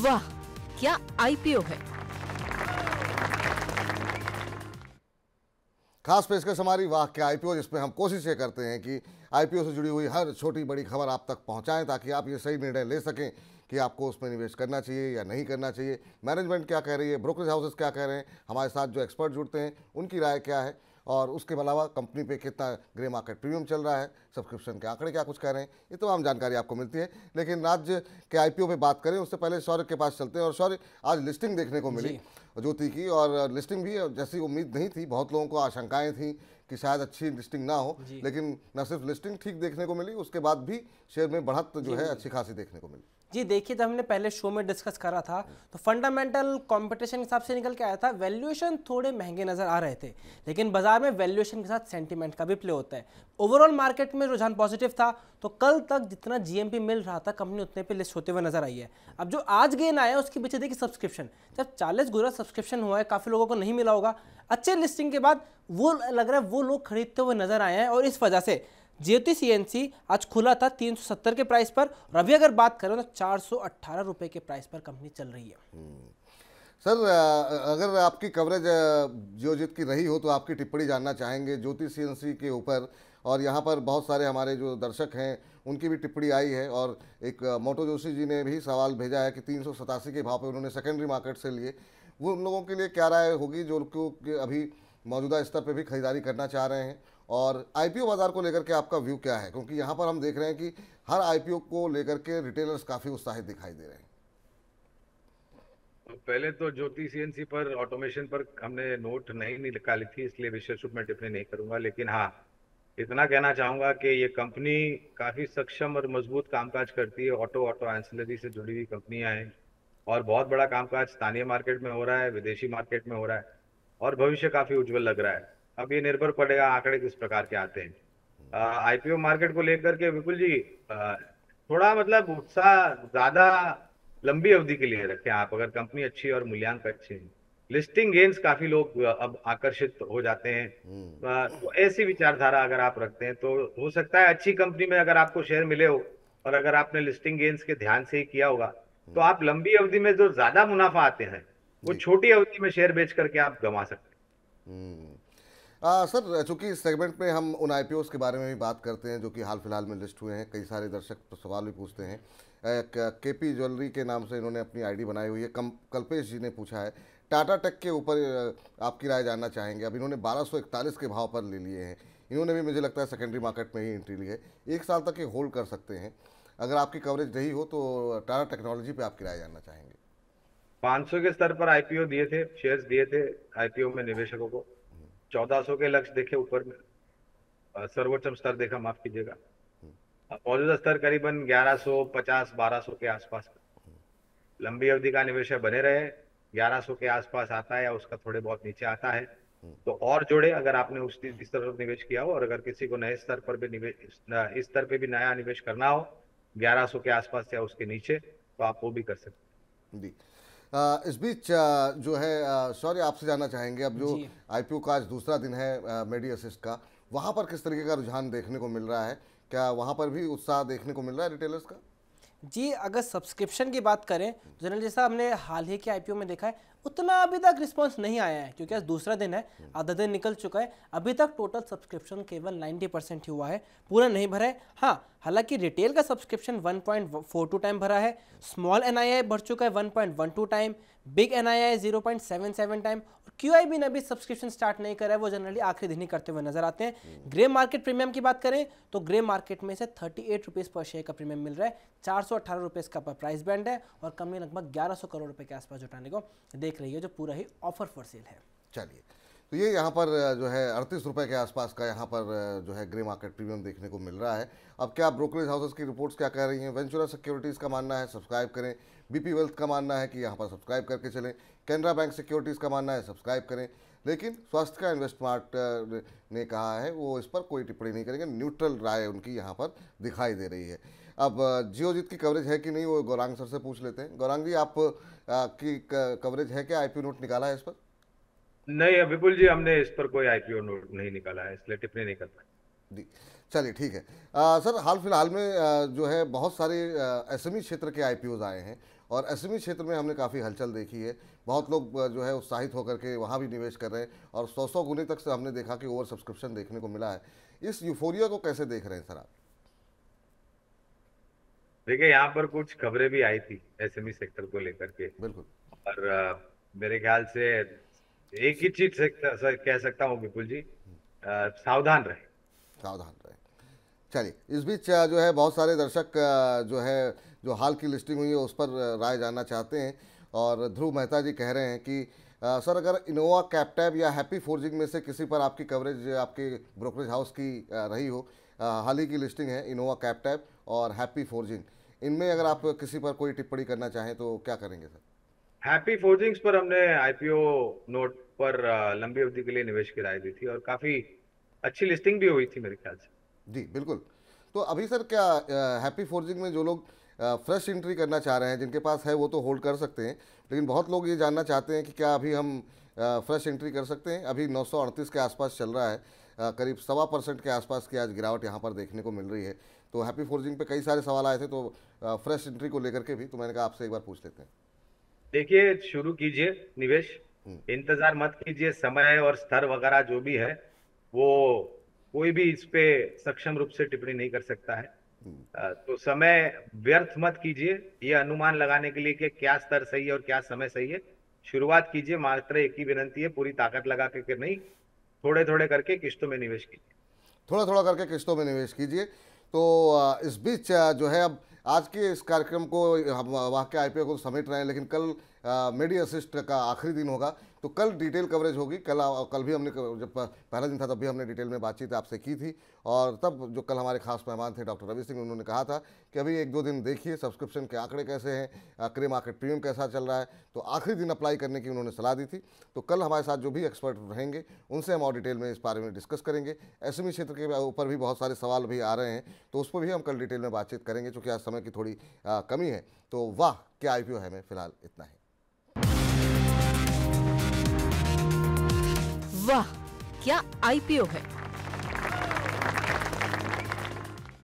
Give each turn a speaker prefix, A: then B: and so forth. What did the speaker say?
A: वाह, क्या आईपीओ है।
B: खास पेशकश हमारी वाह क्या आईपीओ, जिसमें हम कोशिश ये करते हैं कि आईपीओ से जुड़ी हुई हर छोटी बड़ी खबर आप तक पहुंचाएं, ताकि आप ये सही निर्णय ले सकें कि आपको उसमें निवेश करना चाहिए या नहीं करना चाहिए। मैनेजमेंट क्या कह रही है, ब्रोकरेज हाउसेस क्या कह रहे हैं, हमारे साथ जो एक्सपर्ट जुड़ते हैं उनकी राय क्या है, और उसके अलावा कंपनी पे कितना ग्रे मार्केट प्रीमियम चल रहा है, सब्सक्रिप्शन के आंकड़े क्या कुछ कह रहे हैं, ये तमाम जानकारी आपको मिलती है। लेकिन राज्य के आईपीओ पे बात करें उससे पहले शौर्य के पास चलते हैं। और शौर्य, आज लिस्टिंग देखने को मिली ज्योति की, और लिस्टिंग भी जैसी उम्मीद नहीं थी, बहुत लोगों को आशंकाएं थी कि शायद अच्छी लिस्टिंग ना हो, लेकिन न सिर्फ लिस्टिंग ठीक देखने को मिली, उसके बाद भी शेयर में बढ़त जो है अच्छी खासी देखने को मिली।
C: जी देखिए, जब हमने पहले शो में डिस्कस करा था तो फंडामेंटल कंपटीशन के हिसाब से निकल के आया था, वैल्यूएशन थोड़े महंगे नजर आ रहे थे, लेकिन बाजार में वैल्यूएशन के साथ सेंटीमेंट का भी प्ले होता है। ओवरऑल मार्केट में रुझान पॉजिटिव था, तो कल तक जितना जीएमपी मिल रहा था कंपनी उतने पे लिस्ट होते हुए नजर आई है। अब जो आज गेन आया है उसके पीछे देखिए सब्सक्रिप्शन, जब 40 गुना सब्सक्रिप्शन हुआ है, काफी लोगों को नहीं मिला होगा। अच्छे लिस्टिंग के बाद वो लग रहा है वो लोग खरीदते हुए नजर आए हैं, और इस वजह से ज्योति सीएनसी आज खुला था 370 के प्राइस पर, और अभी अगर बात करें तो 418 रुपए के प्राइस पर कंपनी चल रही है।
B: सर, अगर आपकी कवरेज जियोजित की रही हो तो आपकी टिप्पणी जानना चाहेंगे ज्योति सीएनसी के ऊपर, और यहाँ पर बहुत सारे हमारे जो दर्शक हैं उनकी भी टिप्पणी आई है, और एक मोटो जोशी जी ने भी सवाल भेजा है कि 387 के भाव पे उन्होंने सेकेंडरी मार्केट से लिए। वो उन लोगों के लिए क्या राय होगी जो अभी मौजूदा स्तर पे भी खरीदारी करना चाह रहे हैं, और आईपीओ बाजार को लेकर के आपका व्यू क्या है, क्योंकि यहाँ पर हम देख रहे हैं कि हर आईपीओ को लेकर के रिटेलर्स काफ़ी उत्साहित दिखाई दे रहे हैं।
D: तो पहले तो ज्योति सीएनसी पर ऑटोमेशन पर हमने नोट नहीं निकाली थी, इसलिए विशेष रूप में टिप्पणी नहीं करूंगा, लेकिन हाँ इतना कहना चाहूंगा कि ये कंपनी काफी सक्षम और मजबूत कामकाज करती है। ऑटो एंसिलरी से जुड़ी हुई कंपनियां हैं, और बहुत बड़ा कामकाज स्थानीय मार्केट में हो रहा है, विदेशी मार्केट में हो रहा है, और भविष्य काफी उज्जवल लग रहा है। अब ये निर्भर पड़ेगा आंकड़े किस प्रकार के आते हैं। आईपीओ मार्केट को लेकर के विपुल जी, थोड़ा मतलब उत्साह ज्यादा लंबी अवधि के लिए रखें आप, अगर कंपनी अच्छी और मूल्यांक अच्छे हैं। लिस्टिंग गेन्स काफी लोग अब आकर्षित हो जाते हैं, तो ऐसी विचारधारा अगर आप रखते हैं तो हो सकता है अच्छी कंपनी में अगर आपको शेयर मिले हो, और अगर आपने लिस्टिंग गेन्स के ध्यान से ही किया होगा, तो आप लंबी अवधि में जो ज्यादा मुनाफा आते हैं वो छोटी अवधि में शेयर बेच करके आप गंवा सकते हैं।
B: सर, चूंकि इस सेगमेंट में हम उन आईपीओस के बारे में भी बात करते हैं जो कि हाल फिलहाल में लिस्ट हुए हैं, कई सारे दर्शक तो सवाल भी पूछते हैं। केपी ज्वेलरी के नाम से इन्होंने अपनी आईडी बनाई हुई है, कल्पेश जी ने पूछा है टाटा टेक के ऊपर आपकी राय जानना चाहेंगे। अब इन्होंने 1241 के भाव पर ले लिए हैं, इन्होंने भी मुझे लगता है सेकेंडरी मार्केट में ही एंट्री ली है, 1 साल तक ये होल्ड कर सकते हैं। अगर आपकी कवरेज रही हो तो टाटा टेक्नोलॉजी पे आपकी राय जानना चाहेंगे।
D: 500 के स्तर पर आईपीओ दिए थे, शेयर्स दिए थे आईपीओ में निवेशकों को, 1400 के लक्ष्य देखे ऊपर में, सर्वोच्च स्तर देखा, माफ कीजिएगा, मौजूदा स्तर करीबन 1150 1200 के आसपास। लंबी अवधि का निवेश बने रहे, 1100 के आसपास आता है या उसका थोड़े बहुत नीचे आता है तो और जोड़े, अगर आपने उस इस तरफ निवेश किया हो, और अगर किसी को नए स्तर पर भी निवेश, इस स्तर पे भी नया निवेश करना हो 1100 के आसपास या उसके नीचे, तो आप वो भी कर सकते हैं।
B: जी, इस बीच जो है शौर्य, आपसे जानना चाहेंगे, अब जो आईपीओ का आज दूसरा दिन है मेडी असिस्ट का, वहाँ पर किस तरीके का रुझान देखने को मिल रहा है? क्या वहाँ पर भी उत्साह देखने को मिल रहा है रिटेलर्स का?
C: जी, अगर सब्सक्रिप्शन की बात करें, जनरल जैसा हमने हाल ही के आईपीओ में देखा है, उतना अभी तक रिस्पांस नहीं आया है, क्योंकि आज दूसरा दिन है, आधा दिन निकल चुका है, अभी तक टोटल सब्सक्रिप्शन केवल 90% ही हुआ है, पूरा नहीं भरा है। हाँ, हालांकि रिटेल का सब्सक्रिप्शन 1.42 टाइम भरा है, स्मॉल एनआईआई बढ़ चुका है 1.12 टाइम, बिग एनआईआई 0.77 टाइम, और क्यूआईबी ने भी सब्सक्रिप्शन स्टार्ट नहीं करा है, वो जनरली आखिरी दिन ही करते हुए नजर आते हैं। ग्रे मार्केट प्रीमियम की बात करें तो ग्रे मार्केट में से 38 रुपीज़ पर शेयर का प्रीमियम मिल रहा है, 418 रुपीज़ का प्राइस बैंड है, और कंपनी लगभग 1100 करोड़ रुपए के आसपास जुटाने को देख रही है, जो पूरा ही ऑफर फॉर सेल है।
B: चलिए, तो ये यहाँ पर जो है 38 रुपये के आसपास का यहाँ पर जो है ग्रे मार्केट प्रीमियम देखने को मिल रहा है। अब क्या ब्रोकरेज हाउसेस की रिपोर्ट्स क्या कह रही हैं? वेंचुरा सिक्योरिटीज़ का मानना है सब्सक्राइब करें, बीपी वेल्थ का मानना है कि यहाँ पर सब्सक्राइब करके चलें, कैनरा बैंक सिक्योरिटीज़ का मानना है सब्सक्राइब करें, लेकिन स्वास्थ्य का इन्वेस्टमार्ट ने कहा है वो इस पर कोई टिप्पणी नहीं करेंगे, न्यूट्रल राय उनकी यहाँ पर दिखाई दे रही है। अब जियोजित की कवरेज है कि नहीं, वो गौरांग सर से पूछ लेते हैं। गौरांग जी, आप की कवरेज है क्या? आईपीओ नोट निकाला है इस पर?
D: नहीं विपुल जी, हमने इस पर कोई आईपीओ नोट नहीं निकाला है, इसलिए टिप्पणी नहीं कर पाए।
B: जी, चलिए ठीक है। सर हाल फिलहाल में जो है बहुत सारे एसएमई क्षेत्र के आईपीओज आए हैं और एसएमई क्षेत्र में हमने काफ़ी हलचल देखी है। बहुत लोग जो है उत्साहित होकर के वहाँ भी निवेश कर रहे हैं और 100 गुने तक से हमने देखा कि ओवर सब्सक्रिप्शन देखने को मिला है। इस यूफोरिया को कैसे देख रहे हैं सर आप?
D: देखिए, यहाँ पर कुछ खबरें भी आई थी एसएमई सेक्टर को लेकर के,
B: बिल्कुल।
D: और मेरे ख्याल से एक ही चीज कह सकता हूँ विपुल जी, सावधान रहे।
B: सावधान रहे। चलिए, इस बीच जो है बहुत सारे दर्शक जो है जो हाल की लिस्टिंग हुई है उस पर राय जानना चाहते हैं और ध्रुव मेहता जी कह रहे हैं कि सर अगर इनोवा कैपटैब या हैप्पी फोर्जिंग में से किसी पर आपकी कवरेज आपके ब्रोकरेज हाउस की रही हो, हाल ही की लिस्टिंग है इनोवा कैपटैब और हैप्पी फोर्जिंग, इनमें अगर आप किसी पर कोई टिप्पणी करना चाहें तो क्या करेंगे सर?
D: हैप्पी फोर्जिंग्स पर हमने आईपीओ नोट पर लंबी अवधि के लिए निवेश की राय दी थी और काफी अच्छी लिस्टिंग भी हुई थी मेरे ख्याल से।
B: जी बिल्कुल। तो अभी सर क्या हैप्पी फोर्जिंग में जो लोग फ्रेश एंट्री करना चाह रहे हैं, जिनके पास है वो तो होल्ड कर सकते हैं, लेकिन बहुत लोग ये जानना चाहते हैं कि क्या अभी हम फ्रेश एंट्री कर सकते हैं? अभी 938 के आसपास चल रहा है, करीब 1.25% के आसपास की आज गिरावट यहाँ पर देखने को मिल रही है। तो हैप्पी फोर्जिंग पे कई सारे सवाल आए थे, तो फ्रेश एंट्री को लेकर के भी, तो मैंने कहा आपसे एक बार पूछ लेते हैं।
D: देखिए, शुरू कीजिए निवेश, इंतजार मत कीजिए, समय और स्तर वगैरह जो भी है वो कोई भी इस पे सक्षम रूप से टिप्पणी नहीं कर सकता है। तो समय व्यर्थ मत कीजिए ये अनुमान लगाने के लिए कि क्या स्तर सही है और क्या समय सही है। शुरुआत कीजिए, मात्र एक ही विनंती है, पूरी ताकत लगा के नहीं, थोड़े थोड़े करके किस्तों में निवेश कीजिए।
B: थोड़ा थोड़ा करके किस्तों में निवेश कीजिए। तो इस बीच जो है अब आज के इस कार्यक्रम को हम वहाँ के आईपीओ को समेट रहे हैं, लेकिन कल मेडी असिस्ट का आखिरी दिन होगा, तो कल डिटेल कवरेज होगी। कल भी हमने जब पहला दिन था तब भी हमने डिटेल में बातचीत आपसे की थी और तब जो कल हमारे खास मेहमान थे डॉक्टर रवि सिंह, उन्होंने कहा था कि अभी 1-2 दिन देखिए सब्सक्रिप्शन के आंकड़े कैसे हैं, क्रे मार्केट प्रीमियम कैसा चल रहा है, तो आखिरी दिन अप्लाई करने की उन्होंने सलाह दी थी। तो कल हमारे साथ जो भी एक्सपर्ट रहेंगे उनसे हम और डिटेल में इस बारे में डिस्कस करेंगे। एसएमई क्षेत्र के ऊपर भी बहुत सारे सवाल भी आ रहे हैं, तो उस पर भी हम कल डिटेल में बातचीत करेंगे, चूँकि आज समय की थोड़ी कमी है। तो वाह क्या आईपीओ है, में फिलहाल इतना है।
A: वाह क्या आईपीओ है।